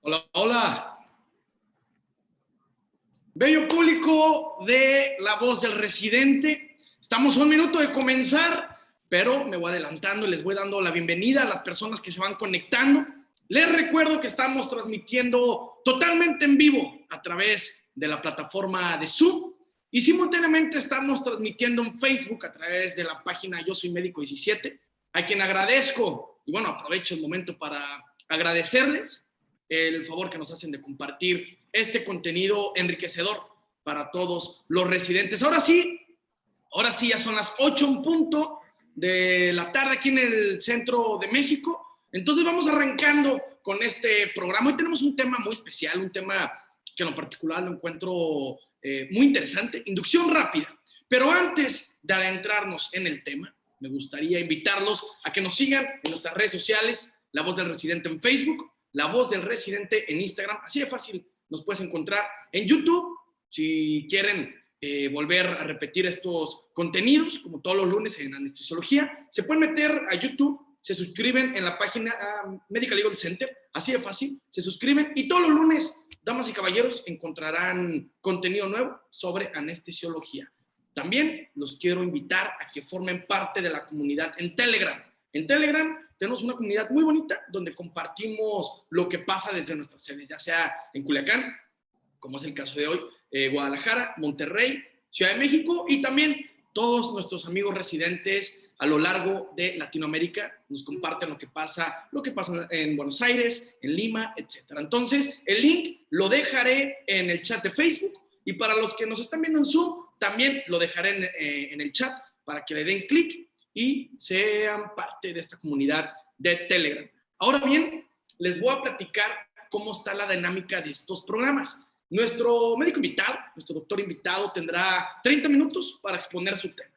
Hola, hola. Bello público de La Voz del Residente. Estamos a un minuto de comenzar, pero me voy adelantando y les voy dando la bienvenida a las personas que se van conectando. Les recuerdo que estamos transmitiendo totalmente en vivo a través de la plataforma de Zoom y simultáneamente estamos transmitiendo en Facebook a través de la página Yo Soy Médico 17, a quien agradezco, y bueno, aprovecho el momento para agradecerles el favor que nos hacen de compartir este contenido enriquecedor para todos los residentes. Ahora sí, ya son las 8 en punto de la tarde aquí en el centro de México. Entonces vamos arrancando con este programa. Hoy tenemos un tema muy especial, un tema que en lo particular lo encuentro muy interesante, inducción rápida. Pero antes de adentrarnos en el tema, me gustaría invitarlos a que nos sigan en nuestras redes sociales, La Voz del Residente en Facebook, La Voz del Residente en Instagram. Así de fácil nos puedes encontrar en YouTube. Si quieren volver a repetir estos contenidos, como todos los lunes en anestesiología, se pueden meter a YouTube, se suscriben en la página Medical Legal Center, así de fácil, se suscriben y todos los lunes, damas y caballeros, encontrarán contenido nuevo sobre anestesiología. También los quiero invitar a que formen parte de la comunidad en Telegram. En Telegram tenemos una comunidad muy bonita donde compartimos lo que pasa desde nuestra sede, ya sea en Culiacán, como es el caso de hoy, Guadalajara, Monterrey, Ciudad de México y también todos nuestros amigos residentes a lo largo de Latinoamérica nos comparten lo que pasa en Buenos Aires, en Lima, etc. Entonces, el link lo dejaré en el chat de Facebook y para los que nos están viendo en Zoom, también lo dejaré en el chat para que le den clic y sean parte de esta comunidad de Telegram. Ahora bien, les voy a platicar cómo está la dinámica de estos programas. Nuestro médico invitado, nuestro doctor invitado, tendrá 30 minutos para exponer su tema.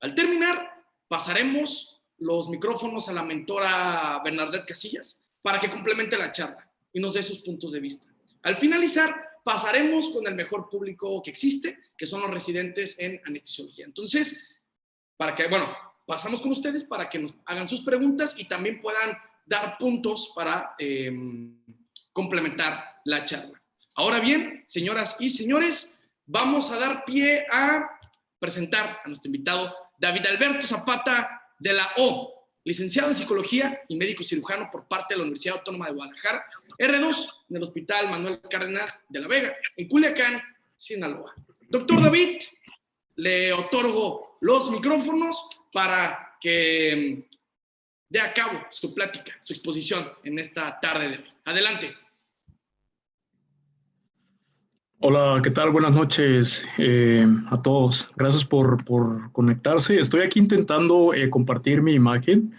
Al terminar, pasaremos los micrófonos a la mentora Bernadette Casillas para que complemente la charla y nos dé sus puntos de vista. Al finalizar, pasaremos con el mejor público que existe, que son los residentes en anestesiología. Entonces, pasamos con ustedes para que nos hagan sus preguntas y también puedan dar puntos para complementar la charla. Ahora bien, señoras y señores, vamos a dar pie a presentar a nuestro invitado, David Alberto Zapata de la O, licenciado en Psicología y médico cirujano por parte de la Universidad Autónoma de Guadalajara, R2 en el Hospital Manuel Cárdenas de la Vega, en Culiacán, Sinaloa. Doctor David, le otorgo los micrófonos para que dé a cabo su plática, su exposición en esta tarde de hoy. Adelante. Hola, ¿qué tal? Buenas noches a todos. Gracias por conectarse. Estoy aquí intentando compartir mi imagen,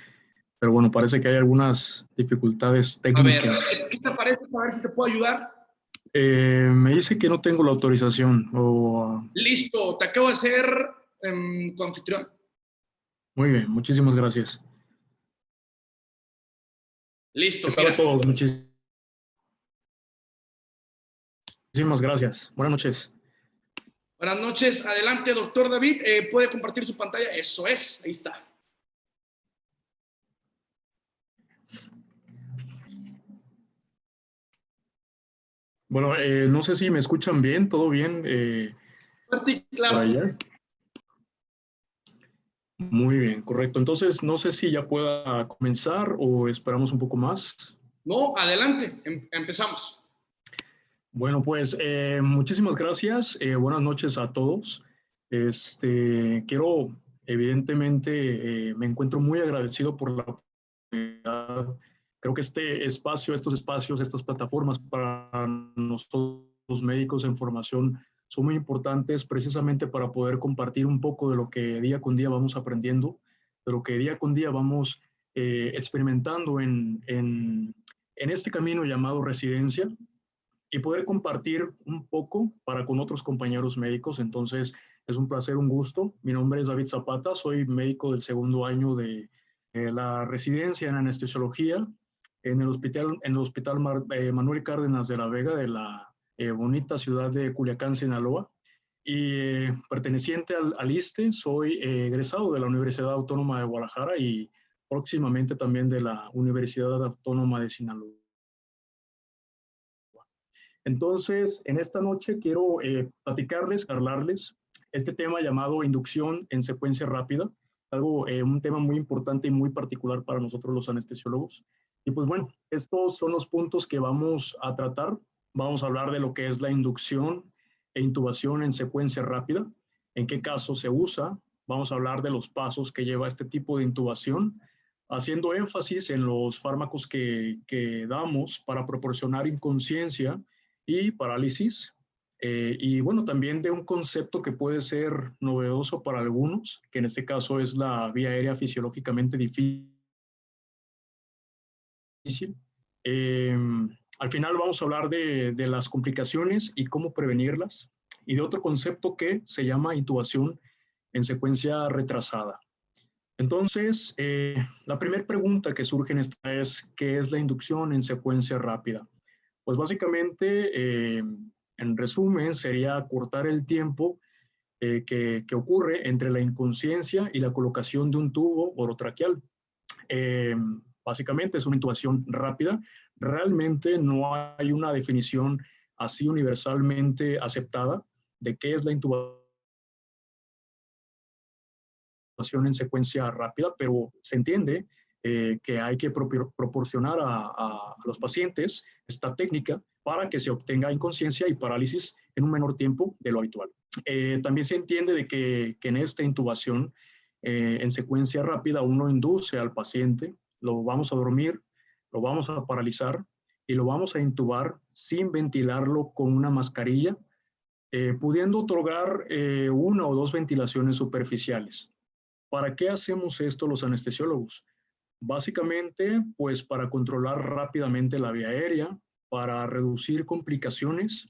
pero bueno, parece que hay algunas dificultades técnicas. A ver, ¿qué te parece para ver si te puedo ayudar? Me dice que no tengo la autorización. Listo, te acabo de hacer tu anfitrión. Muy bien, muchísimas gracias. Listo, ¿Qué tal a todos? Muchísimas gracias. Buenas noches. Buenas noches. Adelante, doctor David. ¿Puede compartir su pantalla? Eso es, ahí está. Bueno, no sé si me escuchan bien, ¿todo bien? Fuerte y claro. Por allá. Muy bien, correcto. Entonces, no sé si ya pueda comenzar o esperamos un poco más. No, adelante, empezamos. Bueno, pues muchísimas gracias. Buenas noches a todos. Quiero, evidentemente, me encuentro muy agradecido por la oportunidad. Creo que estos espacios, estas plataformas para nosotros los médicos en formación son muy importantes precisamente para poder compartir un poco de lo que día con día vamos aprendiendo, de lo que día con día vamos experimentando en este camino llamado residencia y poder compartir un poco para con otros compañeros médicos. Entonces, es un placer, un gusto. Mi nombre es David Zapata, soy médico del segundo año de la residencia en anestesiología en el Hospital Manuel Cárdenas de la Vega de la bonita ciudad de Culiacán, Sinaloa. Y perteneciente al ISSSTE, soy egresado de la Universidad Autónoma de Guadalajara y próximamente también de la Universidad Autónoma de Sinaloa. Entonces, en esta noche quiero platicarles, hablarles este tema llamado inducción en secuencia rápida, un tema muy importante y muy particular para nosotros los anestesiólogos. Y pues bueno, estos son los puntos que vamos a tratar. Vamos a hablar de lo que es la inducción e intubación en secuencia rápida, en qué caso se usa. Vamos a hablar de los pasos que lleva este tipo de intubación, haciendo énfasis en los fármacos que damos para proporcionar inconsciencia y parálisis. Y bueno, también de un concepto que puede ser novedoso para algunos, que en este caso es la vía aérea fisiológicamente difícil. Al final vamos a hablar de las complicaciones y cómo prevenirlas, y de otro concepto que se llama intubación en secuencia retrasada. Entonces, la primera pregunta que surge en esta es, ¿qué es la inducción en secuencia rápida? Pues básicamente, en resumen, sería cortar el tiempo que ocurre entre la inconsciencia y la colocación de un tubo orotraqueal. Básicamente es una intubación rápida. Realmente no hay una definición así universalmente aceptada de qué es la intubación en secuencia rápida, pero se entiende que hay que proporcionar a los pacientes esta técnica para que se obtenga inconsciencia y parálisis en un menor tiempo de lo habitual. También se entiende de que en esta intubación en secuencia rápida uno induce al paciente, lo vamos a dormir, lo vamos a paralizar y lo vamos a intubar sin ventilarlo con una mascarilla, pudiendo otorgar una o dos ventilaciones superficiales. ¿Para qué hacemos esto los anestesiólogos? Básicamente, pues para controlar rápidamente la vía aérea, para reducir complicaciones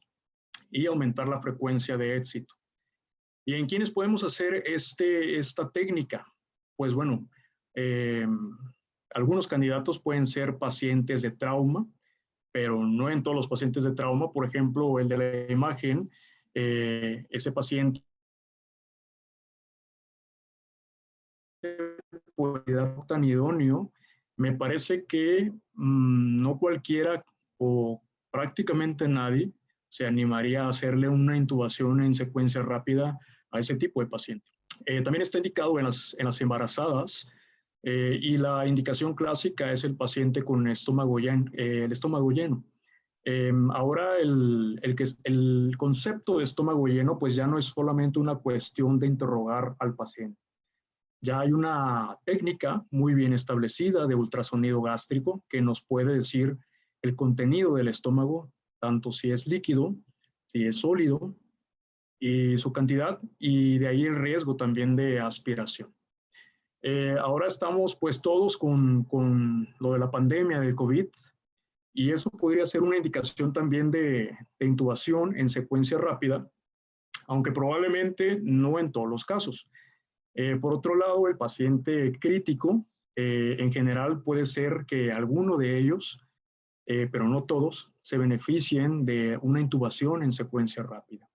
y aumentar la frecuencia de éxito. ¿Y en quiénes podemos hacer esta técnica? Pues bueno, algunos candidatos pueden ser pacientes de trauma, pero no en todos los pacientes de trauma. Por ejemplo, el de la imagen, ese paciente tan idóneo, me parece que no cualquiera o prácticamente nadie se animaría a hacerle una intubación en secuencia rápida a ese tipo de paciente. También está indicado en las embarazadas, y la indicación clásica es el paciente con el estómago lleno. Ahora el concepto de estómago lleno pues ya no es solamente una cuestión de interrogar al paciente. Ya hay una técnica muy bien establecida de ultrasonido gástrico que nos puede decir el contenido del estómago, tanto si es líquido, si es sólido, y su cantidad, y de ahí el riesgo también de aspiración. Ahora estamos pues todos con lo de la pandemia del COVID, y eso podría ser una indicación también de intubación en secuencia rápida, aunque probablemente no en todos los casos. Por otro lado, el paciente crítico, en general puede ser que alguno de ellos, pero no todos, se beneficien de una intubación en secuencia rápida.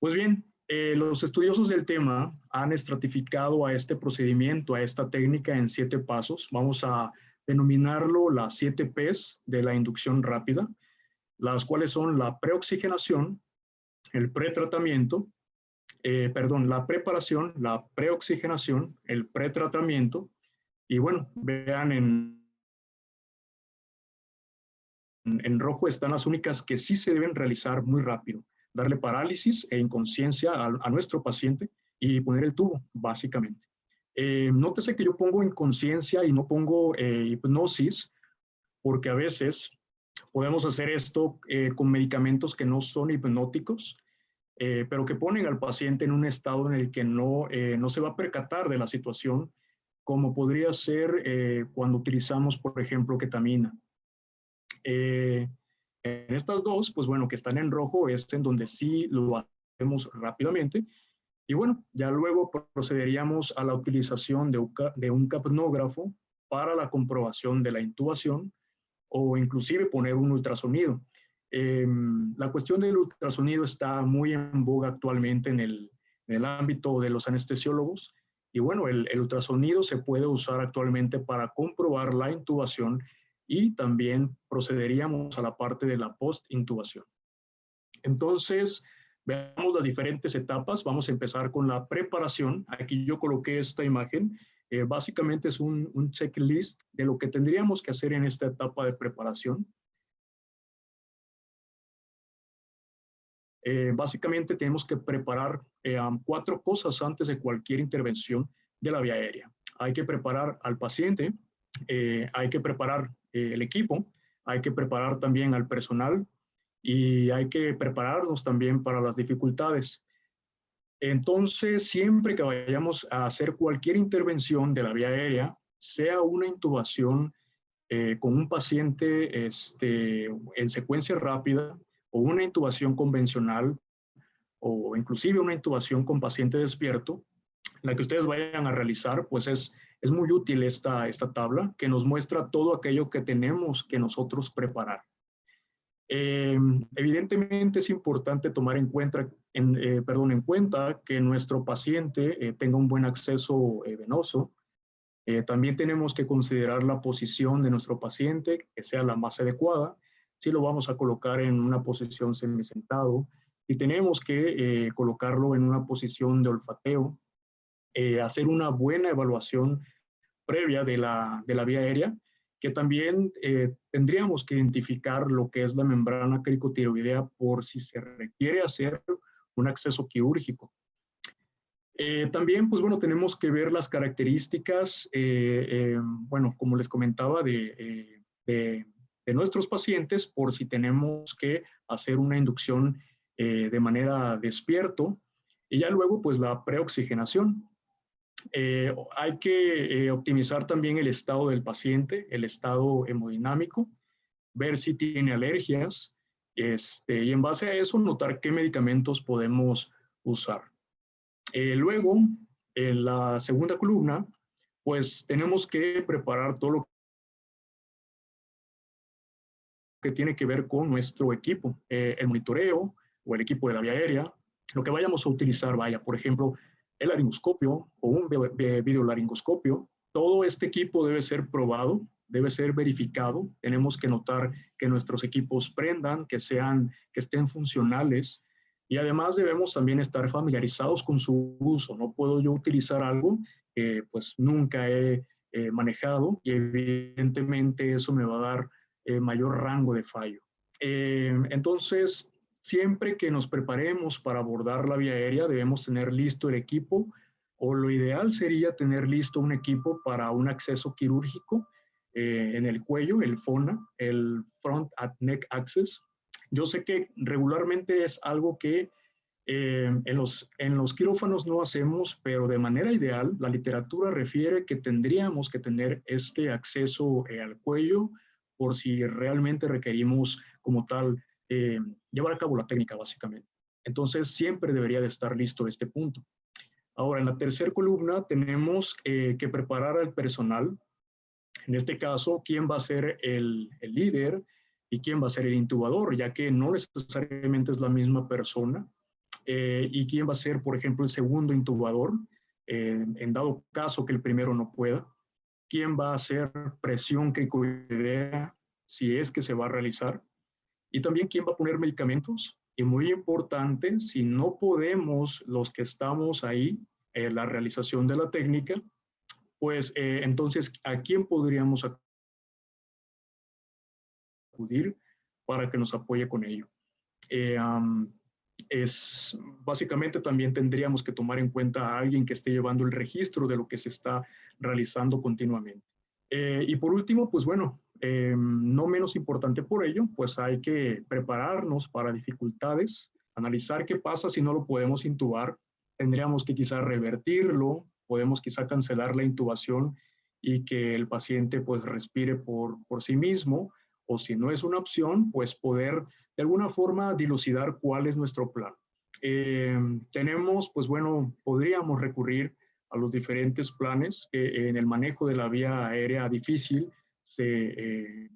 Pues bien, los estudiosos del tema han estratificado a este procedimiento, a esta técnica en 7 pasos. Vamos a denominarlo las 7 P's de la inducción rápida, las cuales son la preoxigenación, el pretratamiento, la preparación, la preoxigenación, el pretratamiento, y bueno, vean en rojo están las únicas que sí se deben realizar muy rápido, darle parálisis e inconsciencia a nuestro paciente y poner el tubo, básicamente. Nótese que yo pongo inconsciencia y no pongo hipnosis, porque a veces podemos hacer esto con medicamentos que no son hipnóticos, pero que ponen al paciente en un estado en el que no se va a percatar de la situación, como podría ser cuando utilizamos, por ejemplo, ketamina. En estas dos, pues bueno, que están en rojo, es en donde sí lo hacemos rápidamente. Y bueno, ya luego procederíamos a la utilización de un capnógrafo para la comprobación de la intubación, o inclusive poner un ultrasonido. La cuestión del ultrasonido está muy en boga actualmente en el ámbito de los anestesiólogos, y bueno, el ultrasonido se puede usar actualmente para comprobar la intubación y también procederíamos a la parte de la post-intubación. Entonces, veamos las diferentes etapas. Vamos a empezar con la preparación. Aquí yo coloqué esta imagen. Básicamente es un checklist de lo que tendríamos que hacer en esta etapa de preparación. Básicamente tenemos que preparar 4 cosas antes de cualquier intervención de la vía aérea. Hay que preparar al paciente, hay que preparar el equipo, hay que preparar también al personal y hay que prepararnos también para las dificultades. Entonces, siempre que vayamos a hacer cualquier intervención de la vía aérea, sea una intubación con un paciente en secuencia rápida o una intubación convencional o inclusive una intubación con paciente despierto, la que ustedes vayan a realizar, pues es muy útil esta tabla que nos muestra todo aquello que tenemos que nosotros preparar. Evidentemente es importante tomar en cuenta que nuestro paciente tenga un buen acceso venoso. También tenemos que considerar la posición de nuestro paciente, que sea la más adecuada. Si lo vamos a colocar en una posición semisentado, y tenemos que colocarlo en una posición de olfateo, hacer una buena evaluación previa de la vía aérea, que también tendríamos que identificar lo que es la membrana cricotiroidea por si se requiere hacer un acceso quirúrgico. También, pues bueno, tenemos que ver las características, bueno, como les comentaba, de nuestros pacientes por si tenemos que hacer una inducción de manera despierto y ya luego, pues la preoxigenación. Hay que optimizar también el estado del paciente, el estado hemodinámico, ver si tiene alergias y en base a eso notar qué medicamentos podemos usar. Luego, en la segunda columna, pues tenemos que preparar todo lo que tiene que ver con nuestro equipo, el monitoreo o el equipo de la vía aérea, lo que vayamos a utilizar, vaya, por ejemplo, el laringoscopio o un videolaringoscopio. Todo este equipo debe ser probado, debe ser verificado. Tenemos que notar que nuestros equipos prendan, que estén funcionales. Y además debemos también estar familiarizados con su uso. No puedo yo utilizar algo que pues nunca he manejado y evidentemente eso me va a dar mayor rango de fallo. Entonces, siempre que nos preparemos para abordar la vía aérea, debemos tener listo el equipo o lo ideal sería tener listo un equipo para un acceso quirúrgico en el cuello, el FONA, el Front Neck Access. Yo sé que regularmente es algo que en los quirófanos no hacemos, pero de manera ideal, la literatura refiere que tendríamos que tener este acceso al cuello por si realmente requerimos como tal llevar a cabo la técnica básicamente. Entonces siempre debería de estar listo este punto. Ahora, en la tercera columna tenemos que preparar al personal. En este caso, quién va a ser el líder y quién va a ser el intubador, ya que no necesariamente es la misma persona. Y quién va a ser, por ejemplo, el segundo intubador, en dado caso que el primero no pueda. Quién va a hacer presión cricoidea si es que se va a realizar. Y también quién va a poner medicamentos. Y muy importante, si no podemos los que estamos ahí, la realización de la técnica, pues entonces, ¿a quién podríamos acudir para que nos apoye con ello? Básicamente también tendríamos que tomar en cuenta a alguien que esté llevando el registro de lo que se está realizando continuamente. Y por último, pues bueno, no menos importante por ello, pues hay que prepararnos para dificultades, analizar qué pasa si no lo podemos intubar, tendríamos que quizá revertirlo, podemos quizá cancelar la intubación y que el paciente pues respire por sí mismo, o si no es una opción, pues poder de alguna forma dilucidar cuál es nuestro plan. Tenemos, pues bueno, podríamos recurrir a los diferentes planes que en el manejo de la vía aérea difícil se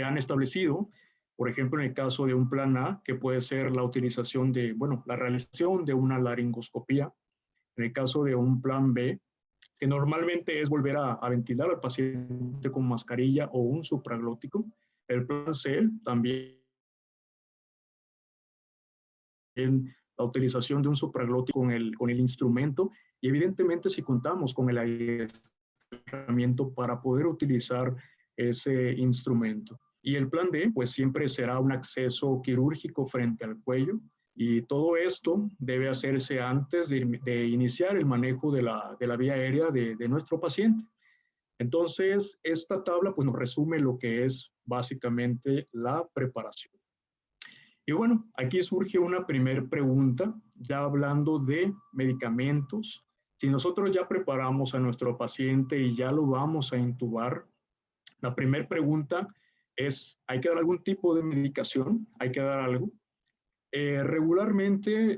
han establecido. Por ejemplo, en el caso de un plan A, que puede ser la utilización de, bueno, la realización de una laringoscopía. En el caso de un plan B, que normalmente es volver a ventilar al paciente con mascarilla o un supraglótico. El plan C también la utilización de un supraglótico con el instrumento y evidentemente si contamos con el adiestramiento para poder utilizar ese instrumento. Y el plan D, pues siempre será un acceso quirúrgico frente al cuello y todo esto debe hacerse antes de iniciar el manejo de la vía aérea de nuestro paciente. Entonces, esta tabla pues nos resume lo que es básicamente la preparación. Y bueno, aquí surge una primera pregunta, ya hablando de medicamentos. Si nosotros ya preparamos a nuestro paciente y ya lo vamos a intubar, la primera pregunta es, ¿hay que dar algún tipo de medicación? ¿Hay que dar algo? Regularmente,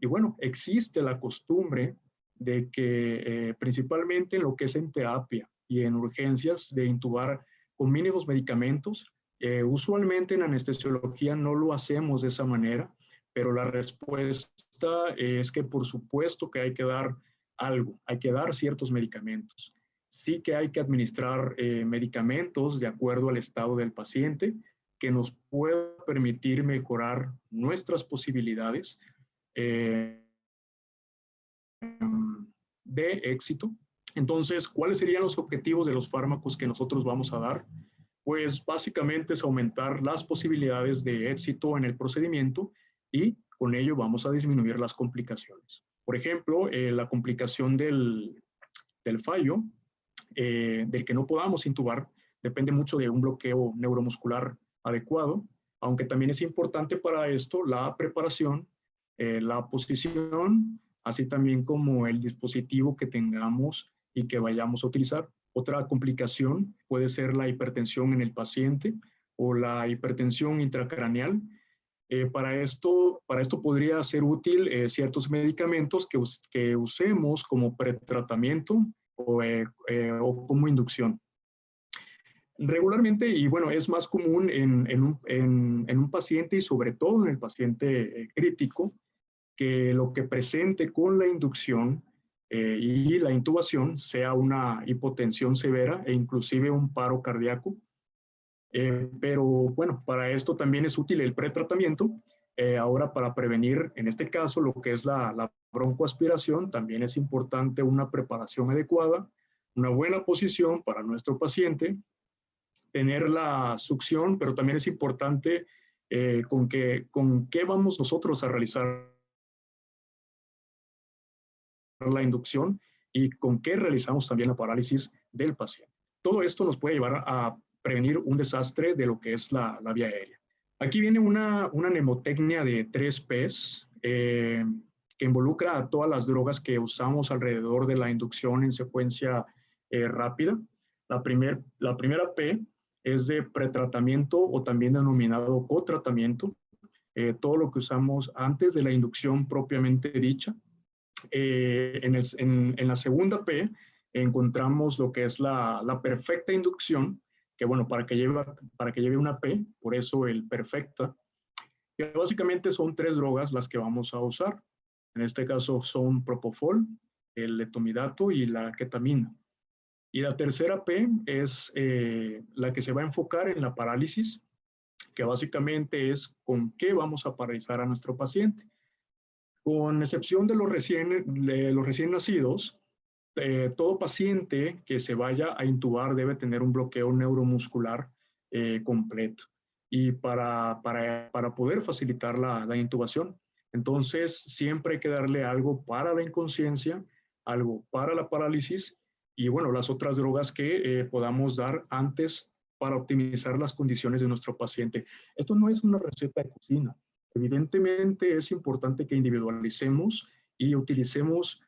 y bueno, existe la costumbre de que principalmente en lo que es en terapia y en urgencias de intubar con mínimos medicamentos. Usualmente en anestesiología no lo hacemos de esa manera, pero la respuesta es que por supuesto que hay que dar algo, hay que dar ciertos medicamentos. Sí que hay que administrar medicamentos de acuerdo al estado del paciente que nos pueda permitir mejorar nuestras posibilidades de éxito. Entonces, ¿cuáles serían los objetivos de los fármacos que nosotros vamos a dar? Pues básicamente es aumentar las posibilidades de éxito en el procedimiento y con ello vamos a disminuir las complicaciones. Por ejemplo, la complicación del fallo, del que no podamos intubar, depende mucho de un bloqueo neuromuscular adecuado, aunque también es importante para esto la preparación, la posición, así también como el dispositivo que tengamos y que vayamos a utilizar. Otra complicación puede ser la hipertensión en el paciente o la hipertensión intracraneal. Para esto podría ser útil ciertos medicamentos que usemos como pretratamiento o como inducción. Regularmente, y bueno, es más común en un paciente y sobre todo en el paciente crítico, que lo que presente con la inducción y la intubación sea una hipotensión severa e inclusive un paro cardíaco. Pero bueno, para esto también es útil el pretratamiento. Ahora, para prevenir, en este caso, lo que es la broncoaspiración, también es importante una preparación adecuada, una buena posición para nuestro paciente, tener la succión, pero también es importante con qué vamos nosotros a realizar la inducción y con qué realizamos también la parálisis del paciente. Todo esto nos puede llevar a prevenir un desastre de lo que es la vía aérea. Aquí viene una mnemotecnia de 3 Ps que involucra a todas las drogas que usamos alrededor de la inducción en secuencia rápida. La primera P es de pretratamiento o también denominado cotratamiento, todo lo que usamos antes de la inducción propiamente dicha. En la segunda P encontramos lo que es la perfecta inducción, que bueno, para que lleve una P, por eso el perfecta, que básicamente son 3 drogas las que vamos a usar. En este caso son propofol, el letomidato y la ketamina. Y la tercera P es la que se va a enfocar en la parálisis, que básicamente es con qué vamos a paralizar a nuestro paciente. Con excepción de los recién nacidos, todo paciente que se vaya a intubar debe tener un bloqueo neuromuscular completo y para poder facilitar la intubación. Entonces, siempre hay que darle algo para la inconsciencia, algo para la parálisis y, bueno, las otras drogas que podamos dar antes para optimizar las condiciones de nuestro paciente. Esto no es una receta de cocina. Evidentemente, es importante que individualicemos y utilicemos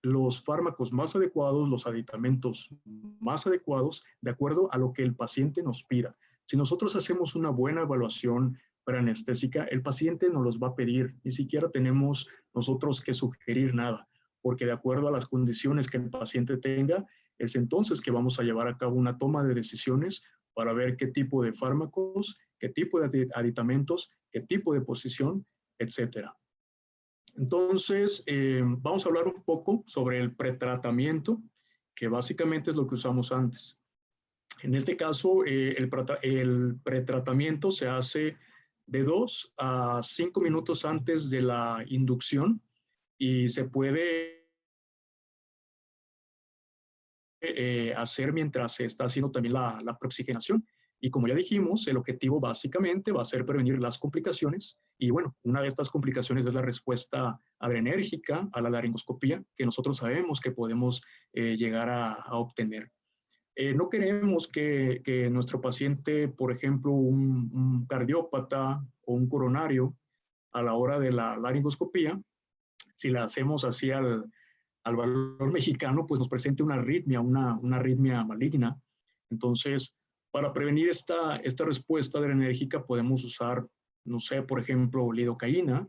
los fármacos más adecuados, los aditamentos más adecuados, de acuerdo a lo que el paciente nos pida. Si nosotros hacemos una buena evaluación preanestésica, el paciente nos los va a pedir, ni siquiera tenemos nosotros que sugerir nada, porque de acuerdo a las condiciones que el paciente tenga, es entonces que vamos a llevar a cabo una toma de decisiones para ver qué tipo de fármacos, qué tipo de aditamentos, qué tipo de posición, etcétera. Entonces, vamos a hablar un poco sobre el pretratamiento, que básicamente es lo que usamos antes. En este caso, el pretratamiento se hace de 2 a 5 minutos antes de la inducción y se puede hacer mientras se está haciendo también la preoxigenación. Y como ya dijimos, el objetivo básicamente va a ser prevenir las complicaciones. Y bueno, una de estas complicaciones es la respuesta adrenérgica a la laringoscopía, que nosotros sabemos que podemos llegar a obtener. No queremos que nuestro paciente, por ejemplo, un cardiópata o un coronario, a la hora de la laringoscopía, si la hacemos así al valor mexicano, pues nos presente una arritmia maligna. Entonces, para prevenir esta respuesta adrenérgica podemos usar, no sé, por ejemplo, lidocaína,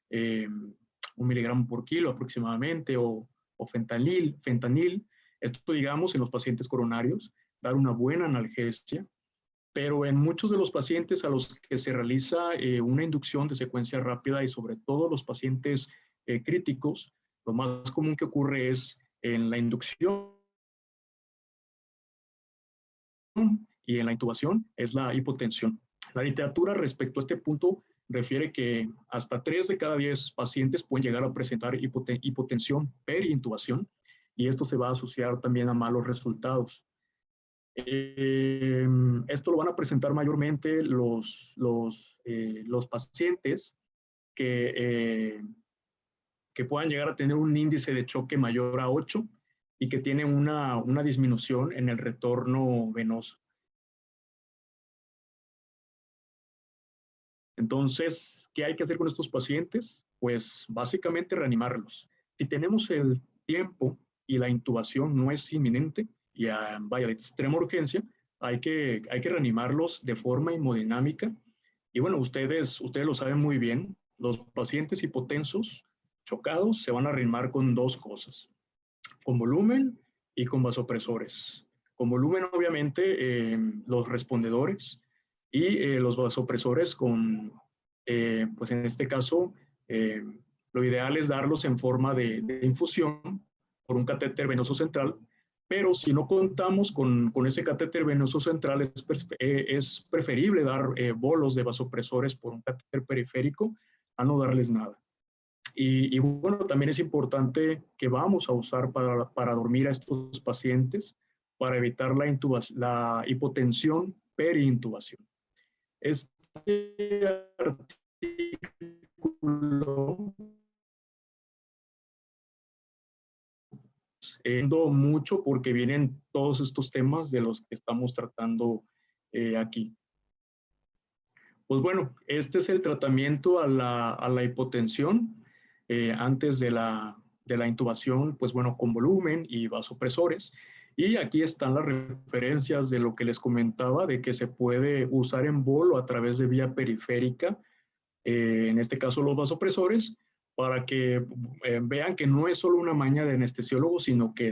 1 miligramo por kilo aproximadamente, o fentanil. Esto, digamos, en los pacientes coronarios, dar una buena analgesia, pero en muchos de los pacientes a los que se realiza una inducción de secuencia rápida y sobre todo los pacientes críticos, lo más común que ocurre es en la inducción y en la intubación es la hipotensión. La literatura respecto a este punto refiere que hasta 3 de cada 10 pacientes pueden llegar a presentar hipotensión perintubación y esto se va a asociar también a malos resultados. Esto lo van a presentar mayormente los pacientes que puedan llegar a tener un índice de choque mayor a 8 y que tienen una disminución en el retorno venoso. Entonces, ¿qué hay que hacer con estos pacientes? Pues básicamente reanimarlos. Si tenemos el tiempo y la intubación no es inminente, y vaya de extrema urgencia, hay que reanimarlos de forma hemodinámica. Y bueno, ustedes lo saben muy bien, los pacientes hipotensos chocados se van a reanimar con 2 cosas, con volumen y con vasopresores. Con volumen, obviamente, los respondedores y los vasopresores pues en este caso, lo ideal es darlos en forma de infusión por un catéter venoso central, pero si no contamos con ese catéter venoso central, es preferible dar bolos de vasopresores por un catéter periférico a no darles nada. Y bueno, también es importante que vamos a usar para dormir a estos pacientes para evitar la hipotensión perintubación. Este artículo mucho porque vienen todos estos temas de los que estamos tratando aquí. Pues bueno, este es el tratamiento a la hipotensión antes de la intubación, pues bueno, con volumen y vasopresores. Y aquí están las referencias de lo que les comentaba, de que se puede usar en bolo a través de vía periférica, en este caso los vasopresores, para que vean que no es solo una maña de anestesiólogo, sino que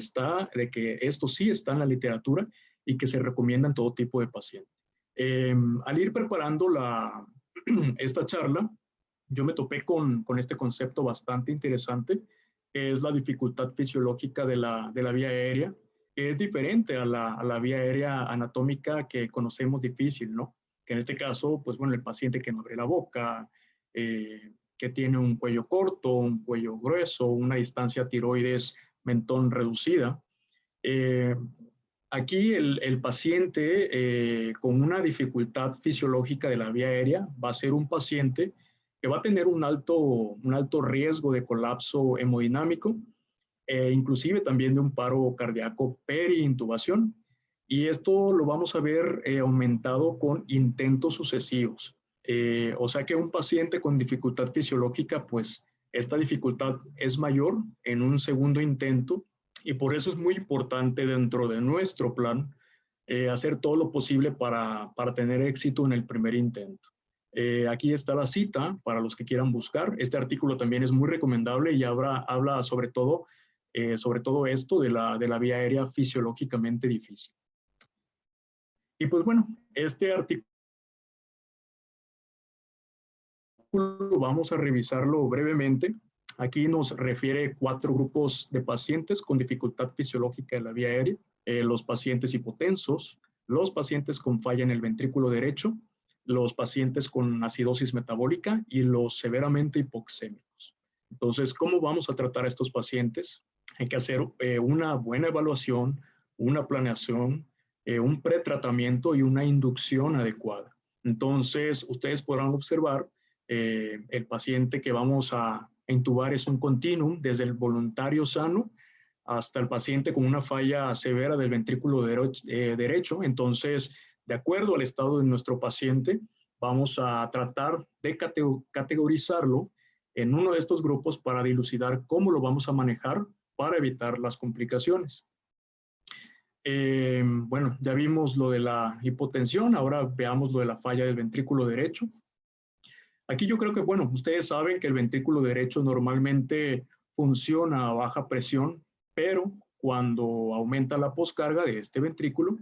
que esto sí está en la literatura y que se recomienda en todo tipo de pacientes. Al ir preparando esta charla, yo me topé con este concepto bastante interesante, que es la dificultad fisiológica de la vía aérea, que es diferente a la vía aérea anatómica que conocemos difícil, ¿no? Que en este caso, pues bueno, el paciente que no abre la boca, que tiene un cuello corto, un cuello grueso, una distancia tiroides-mentón reducida. Aquí el paciente con una dificultad fisiológica de la vía aérea va a ser un paciente que va a tener un alto riesgo de colapso hemodinámico, inclusive también de un paro cardíaco perintubación. Y esto lo vamos a ver aumentado con intentos sucesivos. O sea que un paciente con dificultad fisiológica, pues esta dificultad es mayor en un segundo intento y por eso es muy importante dentro de nuestro plan hacer todo lo posible para tener éxito en el primer intento. Aquí está la cita para los que quieran buscar. Este artículo también es muy recomendable y habla sobre todo esto de la vía aérea fisiológicamente difícil. Y pues bueno, este artículo vamos a revisarlo brevemente. Aquí nos refiere 4 grupos de pacientes con dificultad fisiológica de la vía aérea, los pacientes hipotensos, los pacientes con falla en el ventrículo derecho, los pacientes con acidosis metabólica y los severamente hipoxémicos. Entonces, ¿cómo vamos a tratar a estos pacientes? Hay que hacer una buena evaluación, una planeación, un pretratamiento y una inducción adecuada. Entonces, ustedes podrán observar el paciente que vamos a intubar es un continuum desde el voluntario sano hasta el paciente con una falla severa del ventrículo derecho. Entonces, de acuerdo al estado de nuestro paciente, vamos a tratar de categorizarlo en uno de estos grupos para dilucidar cómo lo vamos a manejar para evitar las complicaciones. Bueno, ya vimos lo de la hipotensión, ahora veamos lo de la falla del ventrículo derecho. Aquí yo creo que, bueno, ustedes saben que el ventrículo derecho normalmente funciona a baja presión, pero cuando aumenta la poscarga de este ventrículo,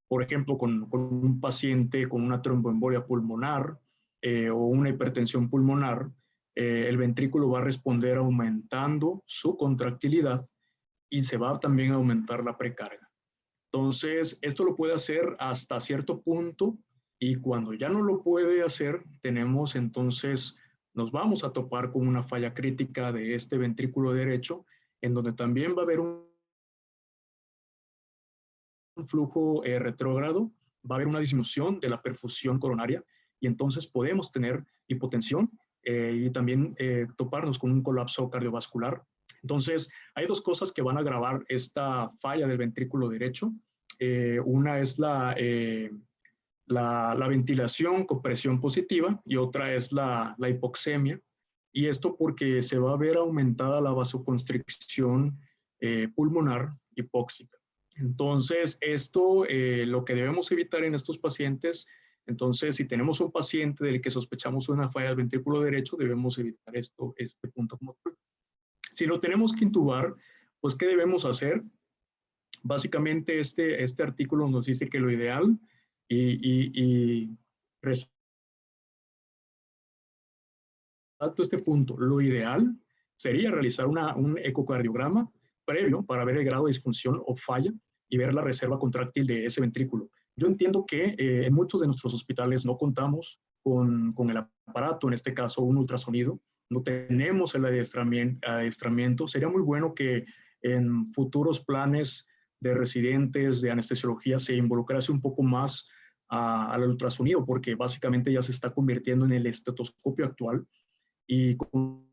por ejemplo, con un paciente con una tromboembolia pulmonar o una hipertensión pulmonar, el ventrículo va a responder aumentando su contractilidad y se va también a aumentar la precarga. Entonces, esto lo puede hacer hasta cierto punto y cuando ya no lo puede hacer, nos vamos a topar con una falla crítica de este ventrículo derecho, en donde también va a haber un flujo retrógrado, va a haber una disminución de la perfusión coronaria y entonces podemos tener hipotensión y también toparnos con un colapso cardiovascular. Entonces, hay 2 cosas que van a agravar esta falla del ventrículo derecho. Una es la ventilación con presión positiva y otra es la hipoxemia. Y esto porque se va a ver aumentada la vasoconstricción pulmonar hipóxica. Entonces, esto lo que debemos evitar en estos pacientes, entonces, si tenemos un paciente del que sospechamos una falla del ventrículo derecho, debemos evitar este punto como tal. Si lo tenemos que intubar, pues, ¿qué debemos hacer? Básicamente, este artículo nos dice que lo ideal y resalto este punto, lo ideal sería realizar un ecocardiograma previo para ver el grado de disfunción o falla y ver la reserva contráctil de ese ventrículo. Yo entiendo que en muchos de nuestros hospitales no contamos con el aparato, en este caso un ultrasonido, no tenemos el adiestramiento. Sería muy bueno que en futuros planes de residentes de anestesiología se involucrase un poco más al ultrasonido, porque básicamente ya se está convirtiendo en el estetoscopio actual y como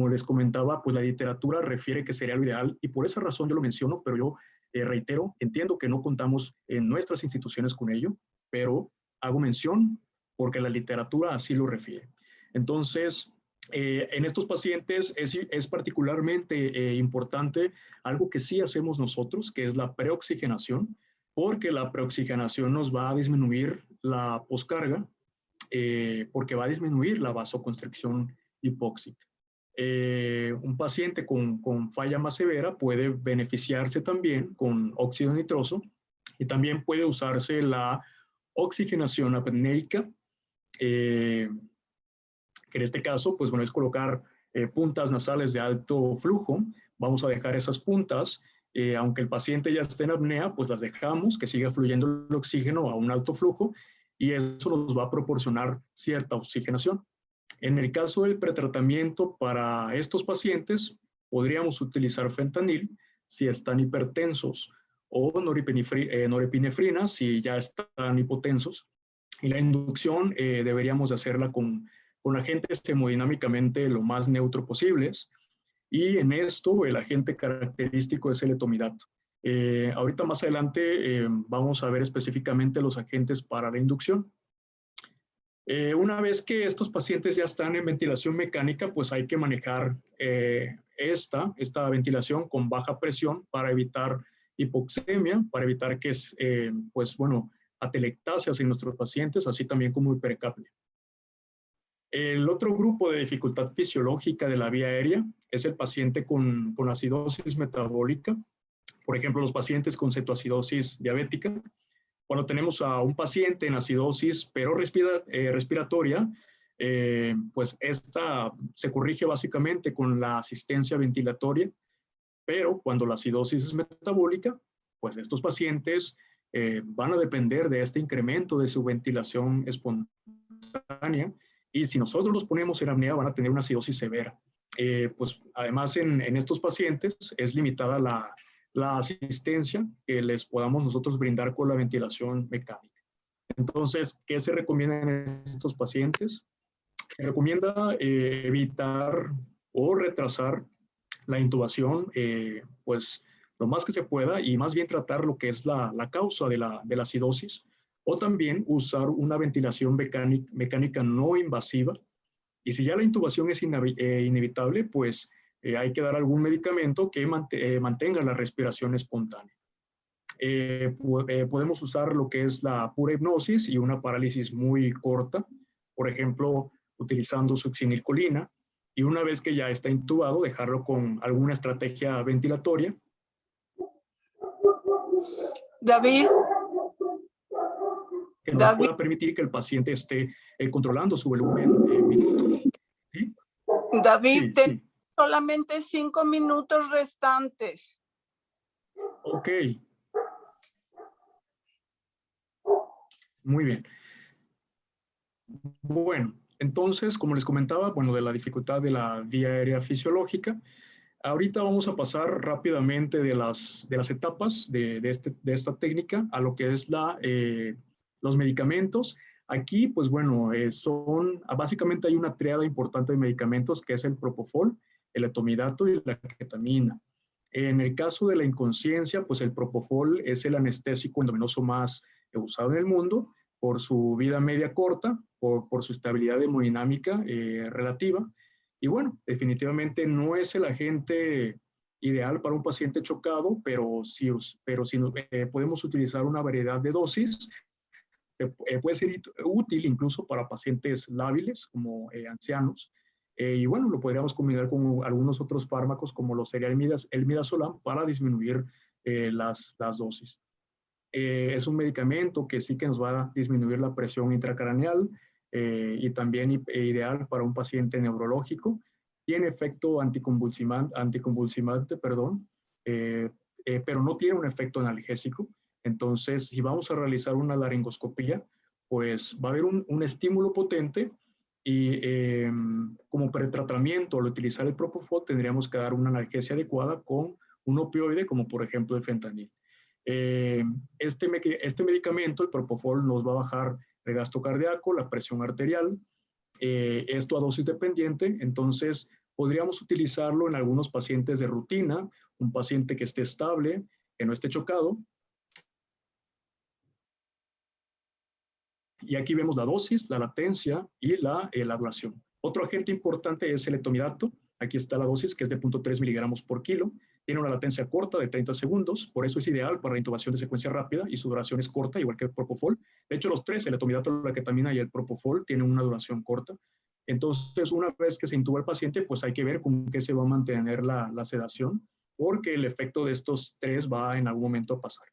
les comentaba, pues la literatura refiere que sería lo ideal y por esa razón yo lo menciono, pero yo reitero, entiendo que no contamos en nuestras instituciones con ello, pero hago mención porque la literatura así lo refiere. Entonces, en estos pacientes es particularmente importante algo que sí hacemos nosotros, que es la preoxigenación, porque la preoxigenación nos va a disminuir la poscarga, porque va a disminuir la vasoconstricción hipóxica. Un paciente con falla más severa puede beneficiarse también con óxido nitroso y también puede usarse la oxigenación apneica, que en este caso, pues bueno, es colocar puntas nasales de alto flujo. Vamos a dejar esas puntas, aunque el paciente ya esté en apnea, pues las dejamos que siga fluyendo el oxígeno a un alto flujo y eso nos va a proporcionar cierta oxigenación. En el caso del pretratamiento para estos pacientes, podríamos utilizar fentanil si están hipertensos o norepinefrina si ya están hipotensos. Y la inducción deberíamos de hacerla con agentes hemodinámicamente lo más neutro posibles. Y en esto el agente característico es el etomidato. Ahorita más adelante vamos a ver específicamente los agentes para la inducción. Una vez que estos pacientes ya están en ventilación mecánica, pues hay que manejar esta ventilación con baja presión para evitar hipoxemia, para evitar que pues bueno, atelectasias en nuestros pacientes, así también como hipercapnia. El otro grupo de dificultad fisiológica de la vía aérea es el paciente con acidosis metabólica, por ejemplo, los pacientes con cetoacidosis diabética. Cuando tenemos a un paciente en acidosis pero respiratoria, Pues esta se corrige básicamente con la asistencia ventilatoria, pero cuando la acidosis es metabólica, pues estos pacientes van a depender de este incremento de su ventilación espontánea, y si nosotros los ponemos en apnea van a tener una acidosis severa. Pues además en estos pacientes es limitada la asistencia que les podamos nosotros brindar con la ventilación mecánica. Entonces, ¿qué se recomienda en estos pacientes? Se recomienda evitar o retrasar la intubación, pues lo más que se pueda, y más bien tratar lo que es la causa de la acidosis, o también usar una ventilación mecánica no invasiva. Y si ya la intubación es inevitable, pues hay que dar algún medicamento que mantenga la respiración espontánea. Podemos usar lo que es la pura hipnosis y una parálisis muy corta, por ejemplo, utilizando succinilcolina, y una vez que ya está intubado, dejarlo con alguna estrategia ventilatoria. David. Que nos pueda permitir que el paciente esté controlando su volumen. ¿Sí? David, sí. Solamente 5 minutos restantes. Ok. Muy bien. Bueno, entonces, como les comentaba, bueno, de la dificultad de la vía aérea fisiológica, ahorita vamos a pasar rápidamente de las etapas de esta técnica a lo que es los medicamentos. Aquí, pues bueno, básicamente hay una triada importante de medicamentos que es el propofol, el etomidato y la ketamina. En el caso de la inconsciencia, pues el propofol es el anestésico endovenoso más usado en el mundo por su vida media corta, por su estabilidad hemodinámica relativa. Y bueno, definitivamente no es el agente ideal para un paciente chocado, pero sí podemos utilizar una variedad de dosis. Puede ser útil incluso para pacientes lábiles, como ancianos. Y bueno, lo podríamos combinar con algunos otros fármacos, como lo sería el midazolam, para disminuir las dosis. Es un medicamento que sí que nos va a disminuir la presión intracraneal, y también ideal para un paciente neurológico. Tiene efecto anticonvulsivante, pero no tiene un efecto analgésico. Entonces, si vamos a realizar una laringoscopía, pues va a haber un estímulo potente, y como pretratamiento, al utilizar el propofol, tendríamos que dar una analgesia adecuada con un opioide, como por ejemplo el fentanil. Este medicamento, el propofol, nos va a bajar el gasto cardíaco, la presión arterial, esto a dosis dependiente. Entonces podríamos utilizarlo en algunos pacientes de rutina, un paciente que esté estable, que no esté chocado. Y aquí vemos la dosis, la latencia y la duración. Otro agente importante es el etomidato. Aquí está la dosis, que es de 0.3 miligramos por kilo. Tiene una latencia corta de 30 segundos, por eso es ideal para la intubación de secuencia rápida, y su duración es corta, igual que el propofol. De hecho, los tres, el etomidato, la ketamina y el propofol, tienen una duración corta. Entonces, una vez que se intuba el paciente, pues hay que ver con qué se va a mantener la sedación, porque el efecto de estos tres va en algún momento a pasar.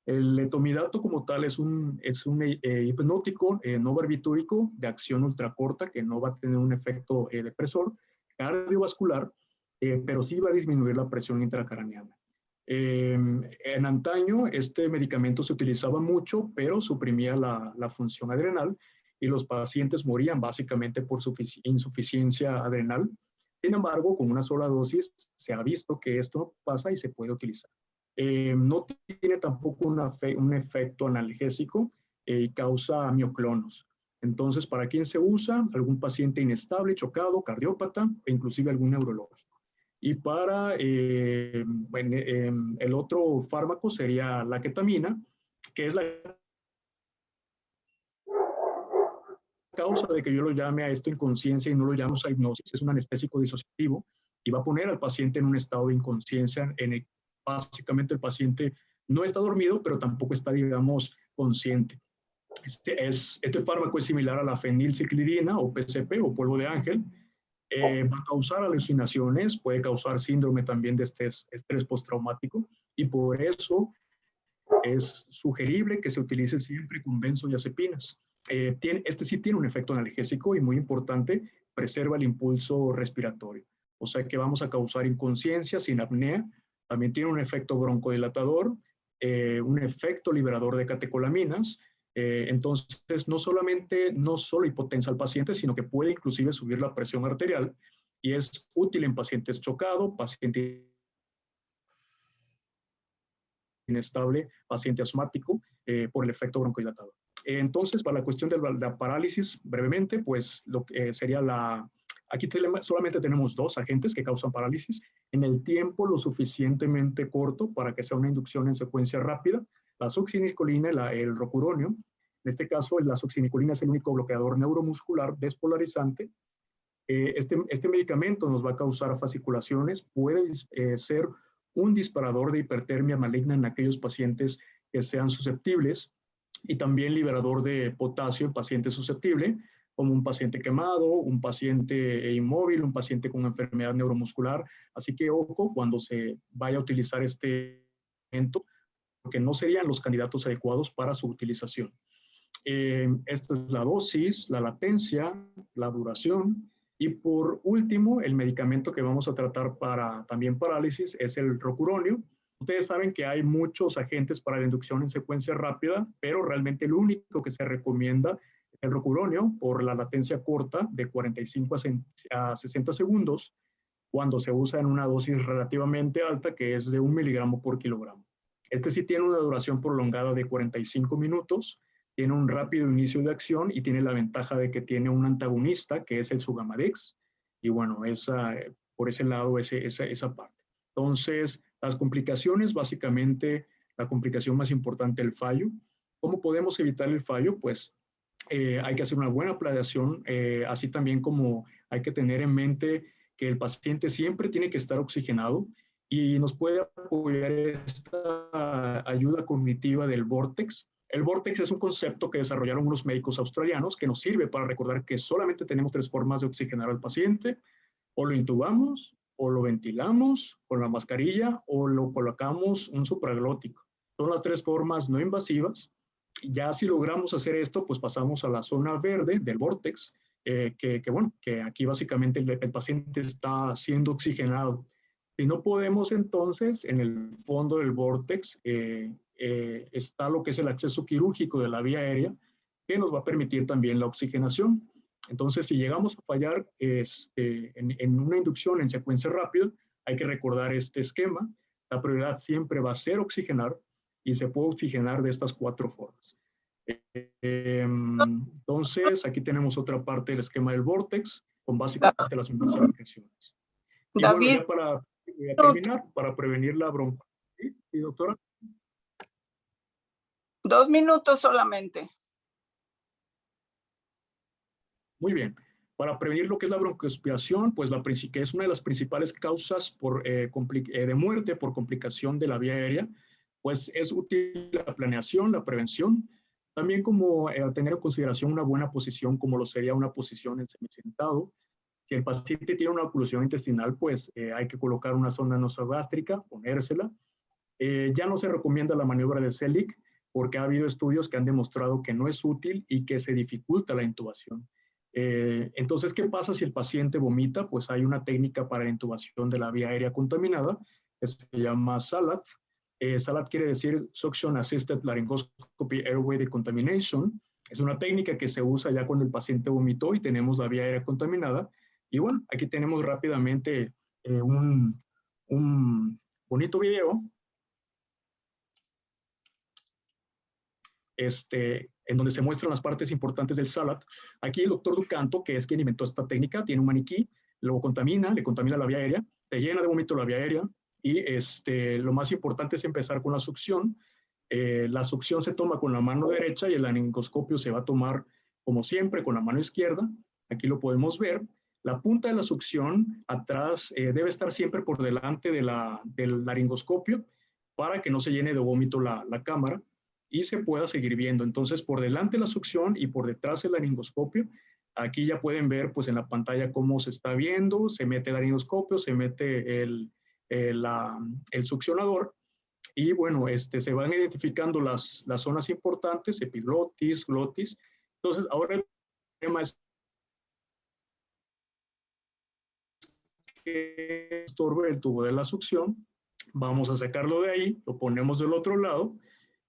El etomidato como tal es un hipnótico no barbitúrico de acción ultracorta, que no va a tener un efecto depresor cardiovascular, pero sí va a disminuir la presión intracraneana. En antaño, este medicamento se utilizaba mucho, pero suprimía la función adrenal, y los pacientes morían básicamente por insuficiencia adrenal. Sin embargo, con una sola dosis se ha visto que esto pasa y se puede utilizar. No tiene tampoco un efecto analgésico y causa mioclonos. Entonces, ¿para quién se usa? Algún paciente inestable, chocado, cardiópata, e inclusive algún neurológico. Y para el otro fármaco sería la ketamina, que es la causa de que yo lo llame a esto inconsciencia y no lo llamo a hipnosis. Es un anestésico disociativo y va a poner al paciente en un estado de inconsciencia en el que básicamente el paciente no está dormido, pero tampoco está, digamos, consciente. Este fármaco es similar a la fenilciclidina o PCP o polvo de ángel. Va a causar alucinaciones, puede causar síndrome también de estrés postraumático, y por eso es sugerible que se utilice siempre con benzodiazepinas. Este sí tiene un efecto analgésico y muy importante, preserva el impulso respiratorio. O sea que vamos a causar inconsciencia sin apnea. También tiene un efecto broncodilatador, un efecto liberador de catecolaminas. Entonces, no solo hipotensa al paciente, sino que puede inclusive subir la presión arterial y es útil en pacientes chocados, paciente inestable, paciente asmático, por el efecto broncodilatador. Entonces, para la cuestión de la parálisis, brevemente, pues lo que sería aquí solamente tenemos 2 agentes que causan parálisis en el tiempo lo suficientemente corto para que sea una inducción en secuencia rápida, la succinicolina y el rocuronio. En este caso, la succinicolina es el único bloqueador neuromuscular despolarizante. Este medicamento nos va a causar fasciculaciones, puede ser un disparador de hipertermia maligna en aquellos pacientes que sean susceptibles y también liberador de potasio en pacientes susceptibles, como un paciente quemado, un paciente inmóvil, un paciente con enfermedad neuromuscular. Así que ojo cuando se vaya a utilizar este medicamento, porque no serían los candidatos adecuados para su utilización. Esta es la dosis, la latencia, la duración. Y por último, el medicamento que vamos a tratar para también parálisis es el rocuronio. Ustedes saben que hay muchos agentes para la inducción en secuencia rápida, pero realmente el único que se recomienda es el rocuronio por la latencia corta de 45 a 60 segundos, cuando se usa en una dosis relativamente alta, que es de 1 miligramo por kilogramo. Este sí tiene una duración prolongada de 45 minutos, tiene un rápido inicio de acción y tiene la ventaja de que tiene un antagonista, que es el Sugammadex. Y bueno, por ese lado, esa parte. Entonces, las complicaciones, básicamente, la complicación más importante, el fallo. ¿Cómo podemos evitar el fallo? Pues hay que hacer una buena planeación, así también como hay que tener en mente que el paciente siempre tiene que estar oxigenado y nos puede apoyar esta ayuda cognitiva del Vortex. El Vortex es un concepto que desarrollaron unos médicos australianos que nos sirve para recordar que solamente tenemos 3 formas de oxigenar al paciente: o lo intubamos, o lo ventilamos con la mascarilla, o lo colocamos un supraglótico. Son las 3 formas no invasivas. Ya si logramos hacer esto, pues pasamos a la zona verde del Vortex, que aquí básicamente el paciente está siendo oxigenado. Si no podemos, entonces, en el fondo del Vortex está lo que es el acceso quirúrgico de la vía aérea, que nos va a permitir también la oxigenación. Entonces, si llegamos a fallar en una inducción en secuencia rápida, hay que recordar este esquema. La prioridad siempre va a ser oxigenar y se puede oxigenar de estas 4 formas. Entonces, aquí tenemos otra parte del esquema del Vortex, con básicamente las mismas aplicaciones. Y David, bueno, ya para terminar, para prevenir la bronquitis. ¿Sí, doctora? 2 minutos solamente. Muy bien. Para prevenir lo que es la broncoaspiración, pues que es una de las principales causas de muerte por complicación de la vía aérea, pues es útil la planeación, la prevención, también como tener en consideración una buena posición, como lo sería una posición en semisentado. Si el paciente tiene una oclusión intestinal, pues hay que colocar una sonda nasogástrica, ponérsela. Ya no se recomienda la maniobra de Selig, porque ha habido estudios que han demostrado que no es útil y que se dificulta la intubación. Entonces, ¿qué pasa si el paciente vomita? Pues hay una técnica para la intubación de la vía aérea contaminada que se llama SALAT. SALAT quiere decir Suction Assisted Laryngoscopy Airway Decontamination. Es una técnica que se usa ya cuando el paciente vomitó y tenemos la vía aérea contaminada. Y bueno, aquí tenemos rápidamente un bonito video en donde se muestran las partes importantes del SALAT. Aquí el doctor Ducanto, que es quien inventó esta técnica, tiene un maniquí, lo contamina, le contamina la vía aérea, se llena de vómito la vía aérea y lo más importante es empezar con la succión. La succión se toma con la mano derecha y el laringoscopio se va a tomar, como siempre, con la mano izquierda. Aquí lo podemos ver. La punta de la succión atrás debe estar siempre por delante del laringoscopio para que no se llene de vómito la cámara y se pueda seguir viendo. Entonces, por delante la succión y por detrás el laringoscopio. Aquí ya pueden ver pues en la pantalla cómo se está viendo, se mete el laringoscopio, se mete el succionador y bueno, se van identificando las zonas importantes, epiglotis, glotis, Entonces, ahora el tema es que estorbe el tubo de la succión. Vamos a sacarlo de ahí, lo ponemos del otro lado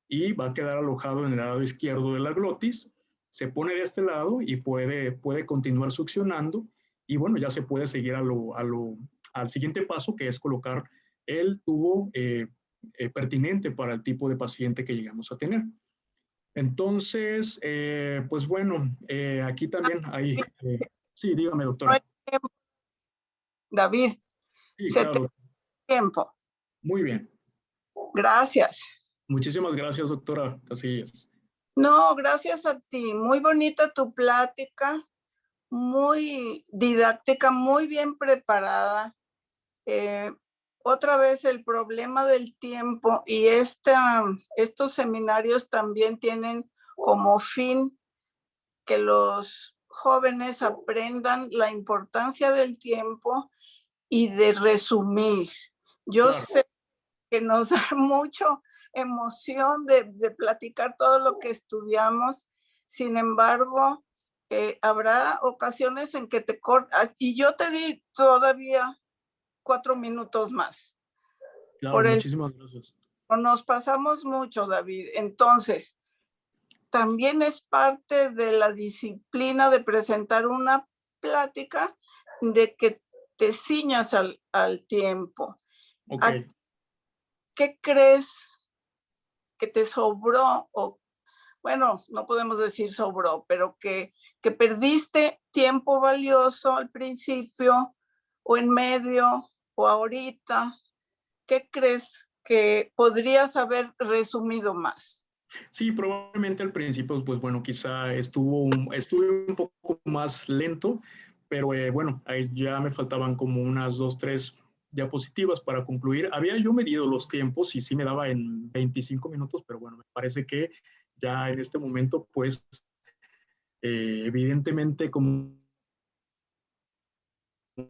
y va a quedar alojado en el lado izquierdo de la glotis. Se pone de este lado y puede continuar succionando y bueno, ya se puede seguir al siguiente paso, que es colocar el tubo pertinente para el tipo de paciente que llegamos a tener. Entonces, pues bueno, aquí también hay... sí, dígame, doctora. David, Sí, se te claro. tiempo. Muy bien. Gracias. Muchísimas gracias, doctora Casillas. No, gracias a ti. Muy bonita tu plática, muy didáctica, muy bien preparada. Otra vez el problema del tiempo y estos seminarios también tienen como fin que los jóvenes aprendan la importancia del tiempo y de resumir. Yo Claro. sé que nos da mucho emoción de platicar todo lo que estudiamos. Sin embargo, habrá ocasiones en que te cortas y yo te di todavía 4 minutos más. Claro, muchísimas gracias. Nos pasamos mucho, David. Entonces, también es parte de la disciplina de presentar una plática de que te ciñas al tiempo. Ok. ¿Qué crees que te sobró? O, bueno, no podemos decir sobró, pero que perdiste tiempo valioso al principio o en medio o ahorita. ¿Qué crees que podrías haber resumido más? Sí, probablemente al principio, pues bueno, quizá estuve un poco más lento, pero bueno, ahí ya me faltaban como unas 2, 3 diapositivas para concluir. Había yo medido los tiempos y sí me daba en 25 minutos, pero bueno, me parece que ya en este momento, pues evidentemente, como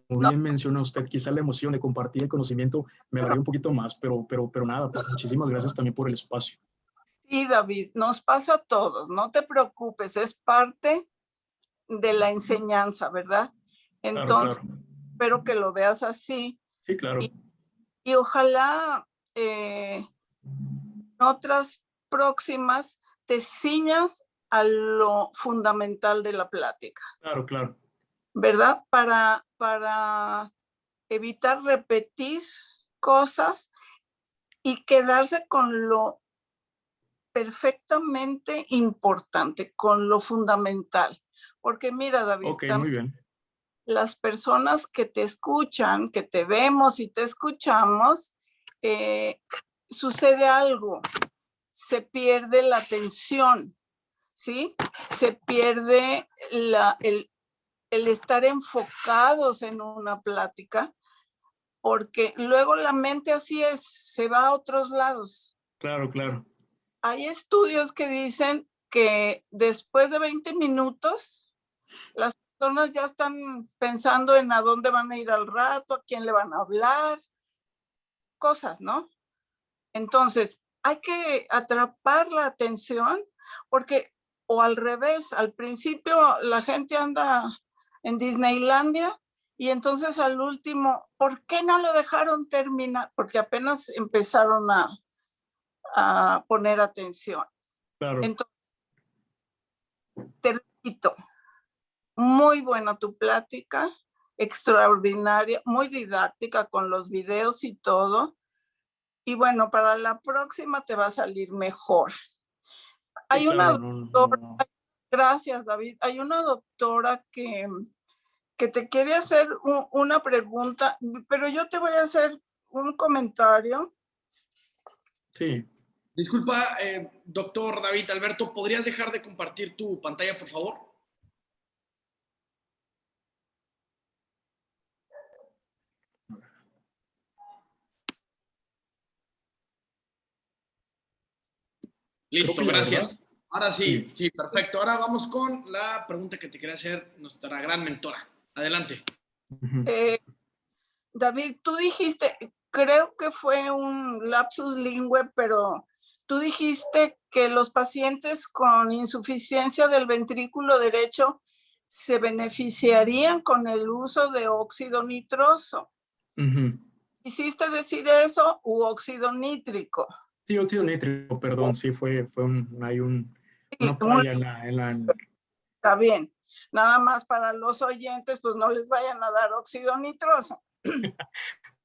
No, bien menciona usted, quizá la emoción de compartir el conocimiento me daría un poquito más, pero nada, pues muchísimas gracias también por el espacio. sí, David, nos pasa a todos, no te preocupes, es parte de la enseñanza, ¿verdad? Claro, Entonces, claro. espero que lo veas así Sí, claro. y ojalá otras próximas te ciñas a lo fundamental de la plática, Claro, claro. ¿verdad? Para evitar repetir cosas y quedarse con lo perfectamente importante, con lo fundamental. Porque mira, David, Ok, muy bien. las personas que te escuchan, que te vemos y te escuchamos, sucede algo, se pierde la atención, ¿sí? Se pierde el estar enfocados en una plática, porque luego la mente así es, se va a otros lados. Claro, claro. Hay estudios que dicen que después de 20 minutos, las personas ya están pensando en a dónde van a ir al rato, a quién le van a hablar, cosas, ¿no? Entonces, hay que atrapar la atención porque, o al revés, al principio la gente anda en Disneylandia y entonces al último, ¿por qué no lo dejaron terminar? Porque apenas empezaron a poner atención. Claro. Entonces, te repito, muy buena tu plática, extraordinaria, muy didáctica con los videos y todo. Y bueno, para la próxima te va a salir mejor. Sí, Hay una claro, doctora, gracias David, hay una doctora que te quiere hacer una pregunta, pero yo te voy a hacer un comentario. Sí. Disculpa, doctor David Alberto, ¿podrías dejar de compartir tu pantalla, por favor? Creo Listo, que ya, ¿verdad? gracias. Ahora Sí. sí, sí, perfecto. Ahora vamos con la pregunta que te quería hacer nuestra gran mentora. Adelante. David, tú dijiste, creo que fue un lapsus lingüe, pero Tú dijiste que los pacientes con insuficiencia del ventrículo derecho se beneficiarían con el uso de óxido nitroso. Ujú. ¿Quisiste decir eso u óxido nítrico? Sí, óxido nítrico, perdón, sí, hay una falla Está bien. Nada más para los oyentes, pues no les vayan a dar óxido nitroso.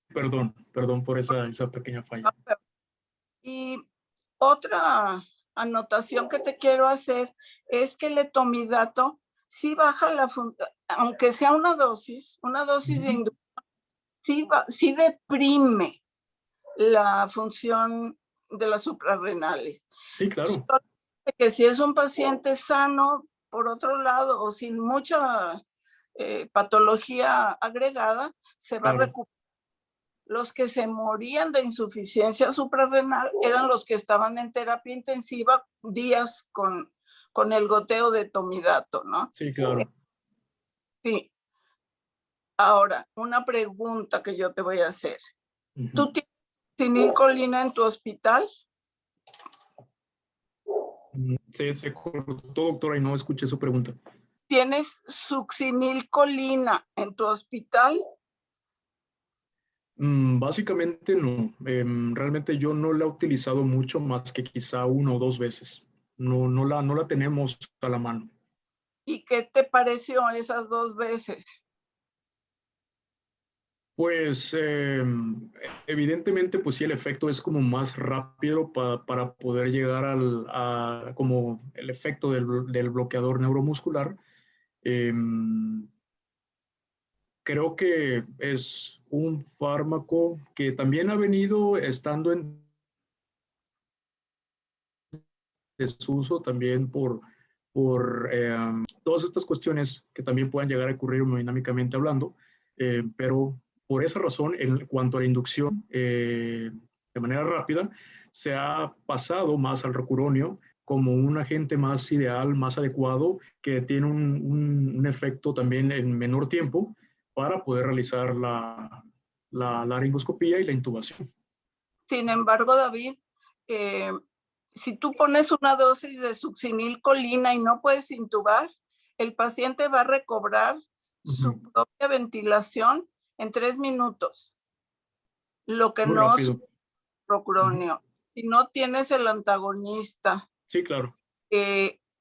perdón por esa pequeña falla. Y otra anotación que te quiero hacer es que el etomidato sí baja aunque sea una dosis de inducción, sí deprime la función de las suprarrenales. Sí, claro. Que si es un paciente sano, por otro lado, o sin mucha patología agregada, se va a recuperar. Los que se morían de insuficiencia suprarrenal eran los que estaban en terapia intensiva días con el goteo de etomidato, ¿no? Sí, claro. Sí. Ahora, una pregunta que yo te voy a hacer. ¿Tú tienes succinilcolina en tu hospital? Se cortó, doctora, y no escuché su pregunta. ¿Tienes succinilcolina en tu hospital? Básicamente no. Realmente yo no la he utilizado mucho, más que quizá 1 o 2 veces. No la tenemos a la mano. ¿Y qué te pareció esas 2 veces? Pues evidentemente, pues sí, el efecto es como más rápido para poder llegar a como el efecto del bloqueador neuromuscular. Creo que es un fármaco que también ha venido estando en desuso también por todas estas cuestiones que también puedan llegar a ocurrir hemodinámicamente hablando, pero por esa razón, en cuanto a la inducción de manera rápida, se ha pasado más al rocuronio como un agente más ideal, más adecuado, que tiene un efecto también en menor tiempo para poder realizar la laringoscopía y la intubación. Sin embargo, David, si tú pones una dosis de succinilcolina y no puedes intubar, el paciente va a recobrar su propia ventilación en 3 minutos, lo que Muy no es rápido. rocuronio. Si no tienes el antagonista, Sí, claro.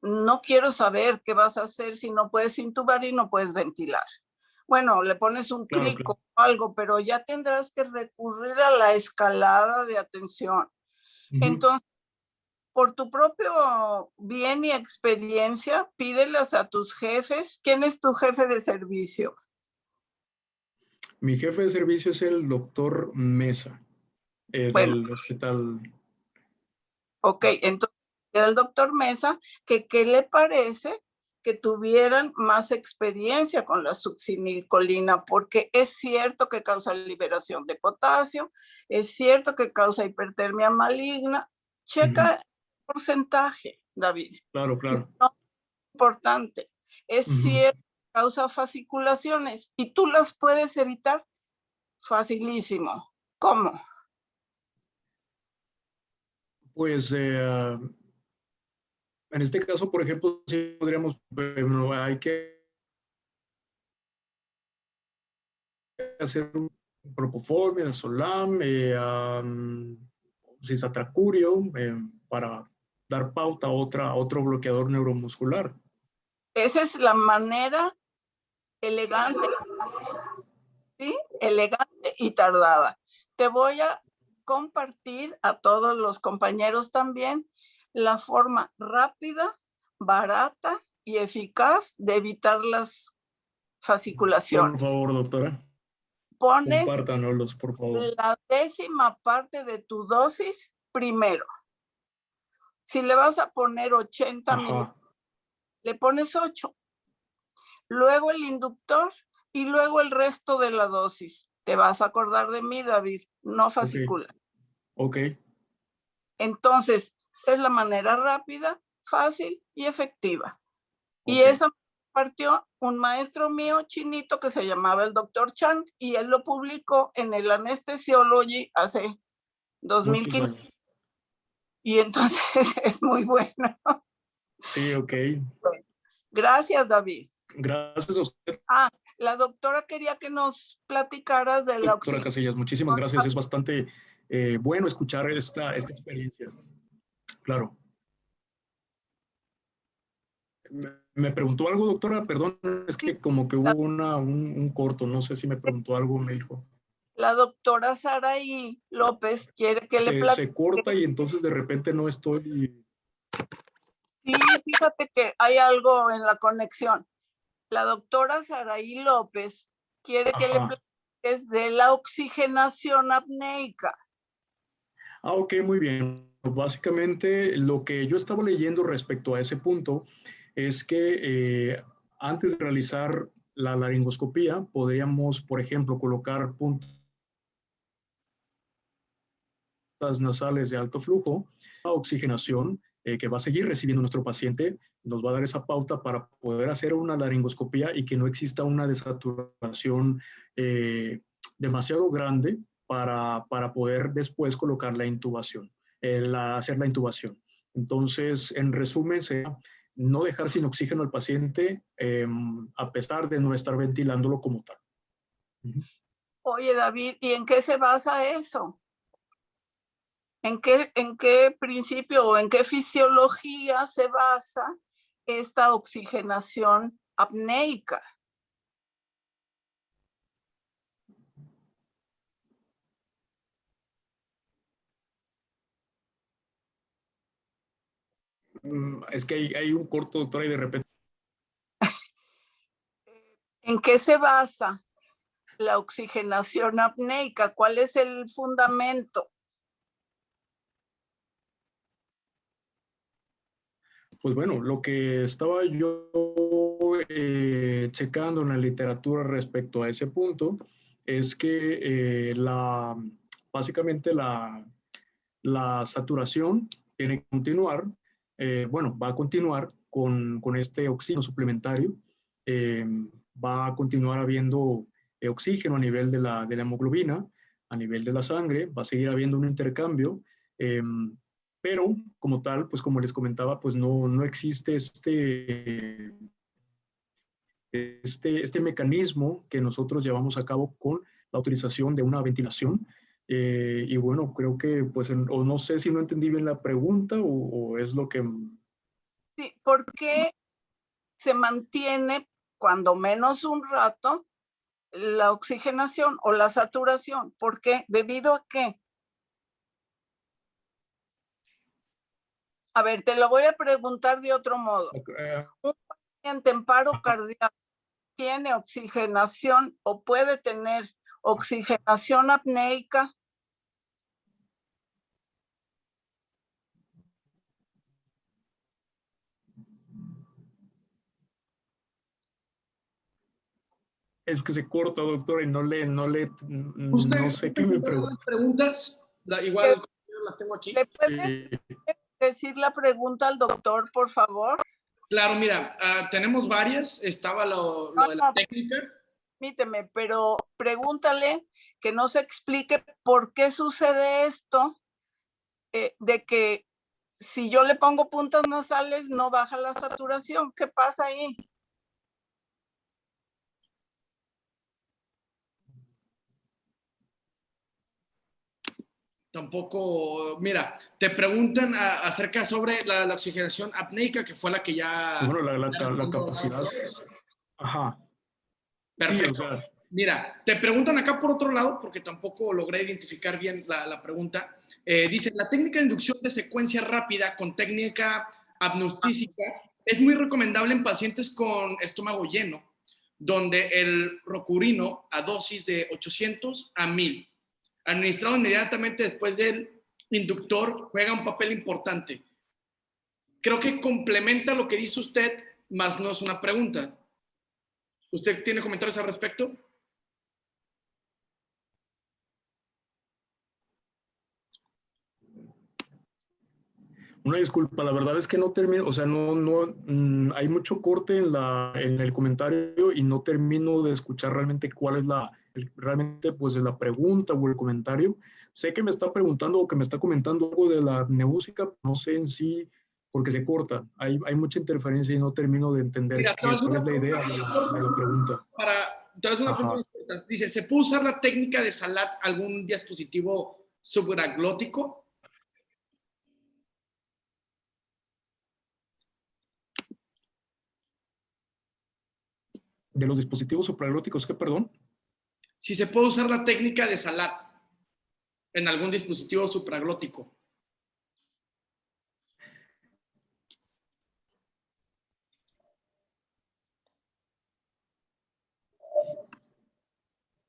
no quiero saber qué vas a hacer si no puedes intubar y no puedes ventilar. Bueno, le pones un crico o algo, pero ya tendrás que recurrir a la escalada de atención. Entonces, por tu propio bien y experiencia, pídeles a tus jefes. ¿Quién es tu jefe de servicio? Mi jefe de servicio es el doctor Mesa, Bueno, del hospital. ok, entonces era el doctor Mesa, que ¿qué le parece que tuvieran más experiencia con la succinilcolina? Porque es cierto que causa liberación de potasio, es cierto que causa hipertermia maligna. Checa el porcentaje, David. Claro, claro. No es importante. Es cierto que causa fasciculaciones y tú las puedes evitar facilísimo. ¿Cómo? Pues en este caso, por ejemplo, sí podríamos, hay que hacer un propofol, midazolam, cisatracurio, para dar pauta a otro bloqueador neuromuscular. Esa es la manera elegante, ¿sí? Elegante y tardada. Te voy a compartir a todos los compañeros también la forma rápida, barata y eficaz de evitar las fasciculaciones. Por favor, doctora. Pones Compártanoslos, por favor. la 10ª parte de tu dosis primero. Si le vas a poner 80 miligramos, le pones 8. Luego el inductor y luego el resto de la dosis. Te vas a acordar de mí, David, no fascicula. Ok. Entonces, es la manera rápida, fácil y efectiva. Y eso partió un maestro mío chinito que se llamaba el doctor Chang y él lo publicó en el Anesthesiology hace 2015. y entonces es muy bueno. Sí, ok. Gracias, David. Gracias a usted, La doctora quería que nos platicaras de la doctora Casillas. Muchísimas gracias. Es bastante bueno escuchar esta experiencia. Claro. ¿Me preguntó algo, doctora? Perdón, es que como que hubo un corto. No sé si me preguntó algo, me dijo. La doctora Saraí López quiere que le platique. Se corta y entonces de repente no estoy... Sí, fíjate que hay algo en la conexión. La doctora Saraí López quiere que le platiques de la oxigenación apneica. Ok, muy bien. Básicamente, lo que yo estaba leyendo respecto a ese punto es que antes de realizar la laringoscopía, podríamos, por ejemplo, colocar puntas nasales de alto flujo, la oxigenación que va a seguir recibiendo nuestro paciente, nos va a dar esa pauta para poder hacer una laringoscopía y que no exista una desaturación demasiado grande para poder después colocar la intubación, hacer la intubación. Entonces, en resumen, sería no dejar sin oxígeno al paciente a pesar de no estar ventilándolo como tal. Oye, David, ¿y en qué se basa eso? ¿En qué principio o en qué fisiología se basa esta oxigenación apneica? Es que hay un corto, doctora, y de repente... ¿En qué se basa la oxigenación apneica? ¿Cuál es el fundamento? Pues bueno, lo que estaba yo checando en la literatura respecto a ese punto es que básicamente la saturación tiene que continuar, bueno, va a continuar con este oxígeno suplementario, va a continuar habiendo oxígeno a nivel de la hemoglobina, a nivel de la sangre, va a seguir habiendo un intercambio, pero como tal, pues como les comentaba, pues no existe este mecanismo que nosotros llevamos a cabo con la utilización de una ventilación. Y bueno, creo que, pues, o no sé si no entendí bien la pregunta o es lo que... Sí, ¿por qué se mantiene cuando menos un rato la oxigenación o la saturación? ¿Por qué? ¿Debido a qué? A ver, te lo voy a preguntar de otro modo. Un paciente en paro cardíaco tiene oxigenación o puede tener oxigenación apneica. Es que se corta, doctora, y no sé qué me pregunta. Preguntas, igual las tengo aquí. ¿Le puedes decir la pregunta al doctor, por favor? Claro, mira, tenemos varias. Estaba lo de la técnica. Permíteme, pero pregúntale que nos explique por qué sucede esto, de que si yo le pongo puntas nasales no baja la saturación. ¿Qué pasa ahí? Tampoco, mira, te preguntan acerca sobre la oxigenación apneica, que fue la que ya... Bueno, la capacidad. Ajá. Perfecto. Sí, o sea, mira, te preguntan acá por otro lado, porque tampoco logré identificar bien la pregunta. Dice, la técnica de inducción de secuencia rápida con técnica apneustísica es muy recomendable en pacientes con estómago lleno, donde el rocurino a dosis de 800 a 1000, administrado inmediatamente después del inductor, juega un papel importante. Creo que complementa lo que dice usted, más no es una pregunta. ¿Usted tiene comentarios al respecto? Una disculpa, la verdad es que no termino, o sea, hay mucho corte en el comentario y no termino de escuchar realmente cuál es realmente pues la pregunta o el comentario. Sé que me está preguntando o que me está comentando algo de la música, no sé en sí, porque se corta. Hay mucha interferencia y no termino de entender Mira, te voy a hacer cuál es una la pregunta idea de la pregunta. te voy a hacer una pregunta Ajá. más corta. Dice, ¿se puede usar la técnica de Salat algún dispositivo supraglótico? De los dispositivos supraglóticos, ¿qué, perdón? Si se puede usar la técnica de Salat en algún dispositivo supraglótico.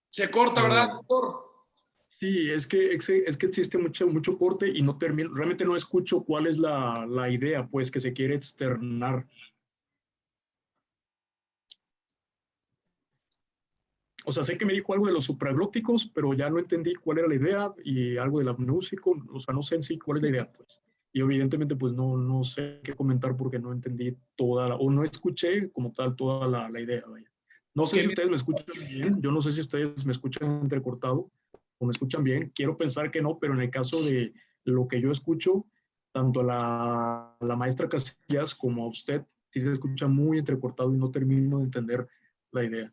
Se corta, ¿verdad, doctor? Sí, es que existe mucho corte y no termino, realmente no escucho cuál es la idea, pues, que se quiere externar. O sea, sé que me dijo algo de los supraglóticos, pero ya no entendí cuál era la idea y algo del amnúsico, o sea, no sé en sí cuál es la idea, pues. Y evidentemente, pues, no sé qué comentar porque no entendí o no escuché como tal toda la idea, vaya. No Ok, sé si ustedes me escuchan bien, yo no sé si ustedes me escuchan entrecortado o me escuchan bien, quiero pensar que no, pero en el caso de lo que yo escucho, tanto a la maestra Casillas como a usted, sí se escucha muy entrecortado y no termino de entender la idea.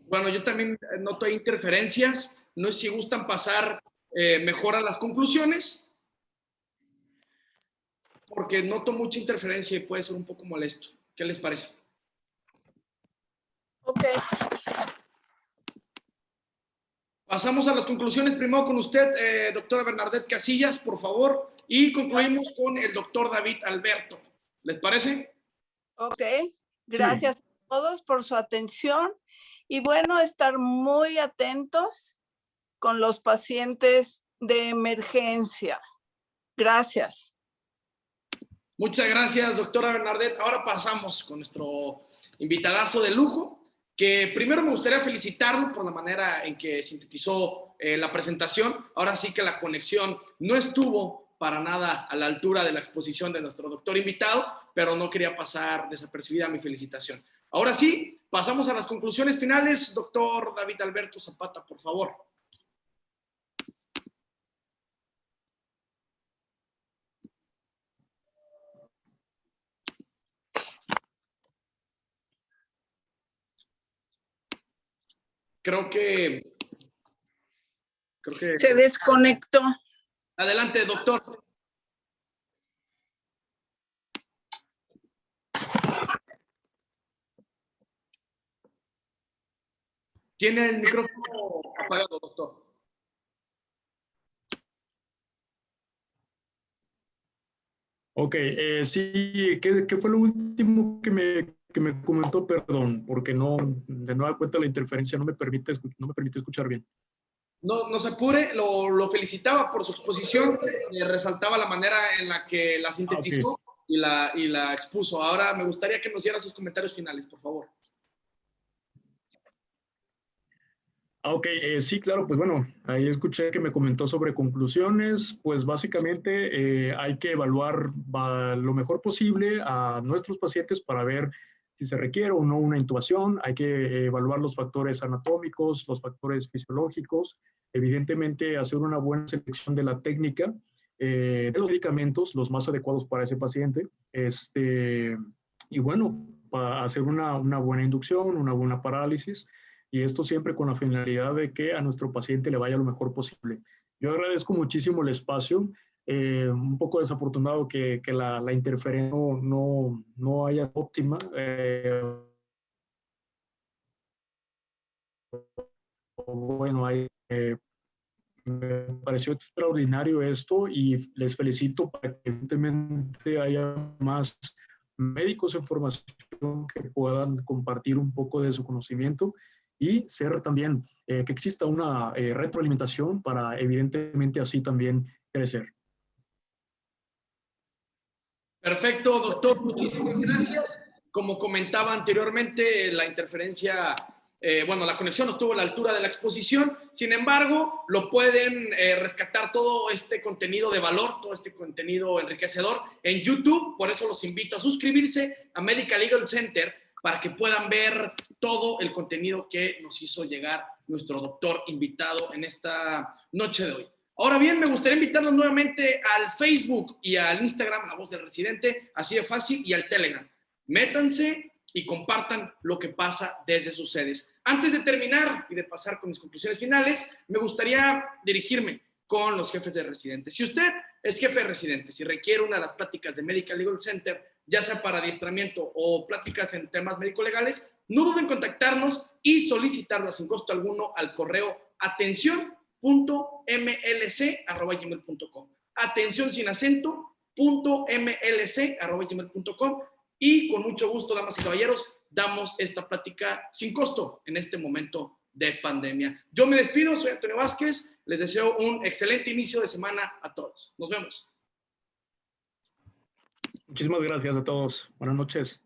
bueno, yo también noto interferencias. No sé si gustan pasar mejor a las conclusiones, porque noto mucha interferencia y puede ser un poco molesto. ¿Qué les parece? Ok. Pasamos a las conclusiones. Primero con usted, doctora Bernadette Casillas, por favor, y concluimos con el doctor David Alberto. ¿Les parece? Ok. Sí. Gracias a todos por su atención y bueno, estar muy atentos con los pacientes de emergencia. Gracias. Muchas gracias, doctora Bernadette. Ahora pasamos con nuestro invitadazo de lujo, que primero me gustaría felicitarlo por la manera en que sintetizó la presentación. Ahora sí que la conexión no estuvo para nada a la altura de la exposición de nuestro doctor invitado, pero no quería pasar desapercibida mi felicitación. Ahora sí, pasamos a las conclusiones finales. Doctor David Alberto Zapata, por favor. Creo que Se desconectó. Adelante, doctor. Tiene el micrófono apagado, doctor. Ok, sí, ¿qué fue lo último que me comentó? Perdón, porque no, de nueva cuenta la interferencia no me permite escuchar bien. No se apure, lo felicitaba por su exposición, resaltaba la manera en la que la Ok. sintetizó y la expuso. Ahora me gustaría que nos diera sus comentarios finales, por favor. Ok, sí, claro, pues bueno, ahí escuché que me comentó sobre conclusiones, pues básicamente hay que evaluar lo mejor posible a nuestros pacientes para ver si se requiere o no una intubación, hay que evaluar los factores anatómicos, los factores fisiológicos, evidentemente hacer una buena selección de la técnica, de los medicamentos, los más adecuados para ese paciente, y bueno, para hacer una buena inducción, una buena parálisis, y esto siempre con la finalidad de que a nuestro paciente le vaya lo mejor posible. Yo agradezco muchísimo el espacio, un poco desafortunado que la interferencia no haya óptima. Bueno, me pareció extraordinario esto y les felicito para que evidentemente haya más médicos en formación que puedan compartir un poco de su conocimiento y ser también que exista una retroalimentación para evidentemente así también crecer. Perfecto, doctor, muchísimas gracias. Como comentaba anteriormente, la interferencia, bueno, la conexión no estuvo a la altura de la exposición. Sin embargo, lo pueden rescatar todo este contenido de valor, todo este contenido enriquecedor en YouTube. Por eso los invito a suscribirse a Medical Legal Center para que puedan ver todo el contenido que nos hizo llegar nuestro doctor invitado en esta noche de hoy. Ahora bien, me gustaría invitarlos nuevamente al Facebook y al Instagram, La Voz del Residente, así de fácil, y al Telegram. Métanse y compartan lo que pasa desde sus sedes. Antes de terminar y de pasar con mis conclusiones finales, me gustaría dirigirme con los jefes de residentes. Si usted es jefe de residentes y requiere una de las pláticas de Medical Legal Center, ya sea para adiestramiento o pláticas en temas médico-legales, no duden en contactarnos y solicitarlas sin costo alguno al correo atención.mlc@gmail.com. Atención sin acento, .mlc@gmail.com, y con mucho gusto, damas y caballeros, damos esta plática sin costo en este momento de pandemia. Yo me despido, soy Antonio Vázquez, les deseo un excelente inicio de semana a todos. Nos vemos. Muchísimas gracias a todos. Buenas noches.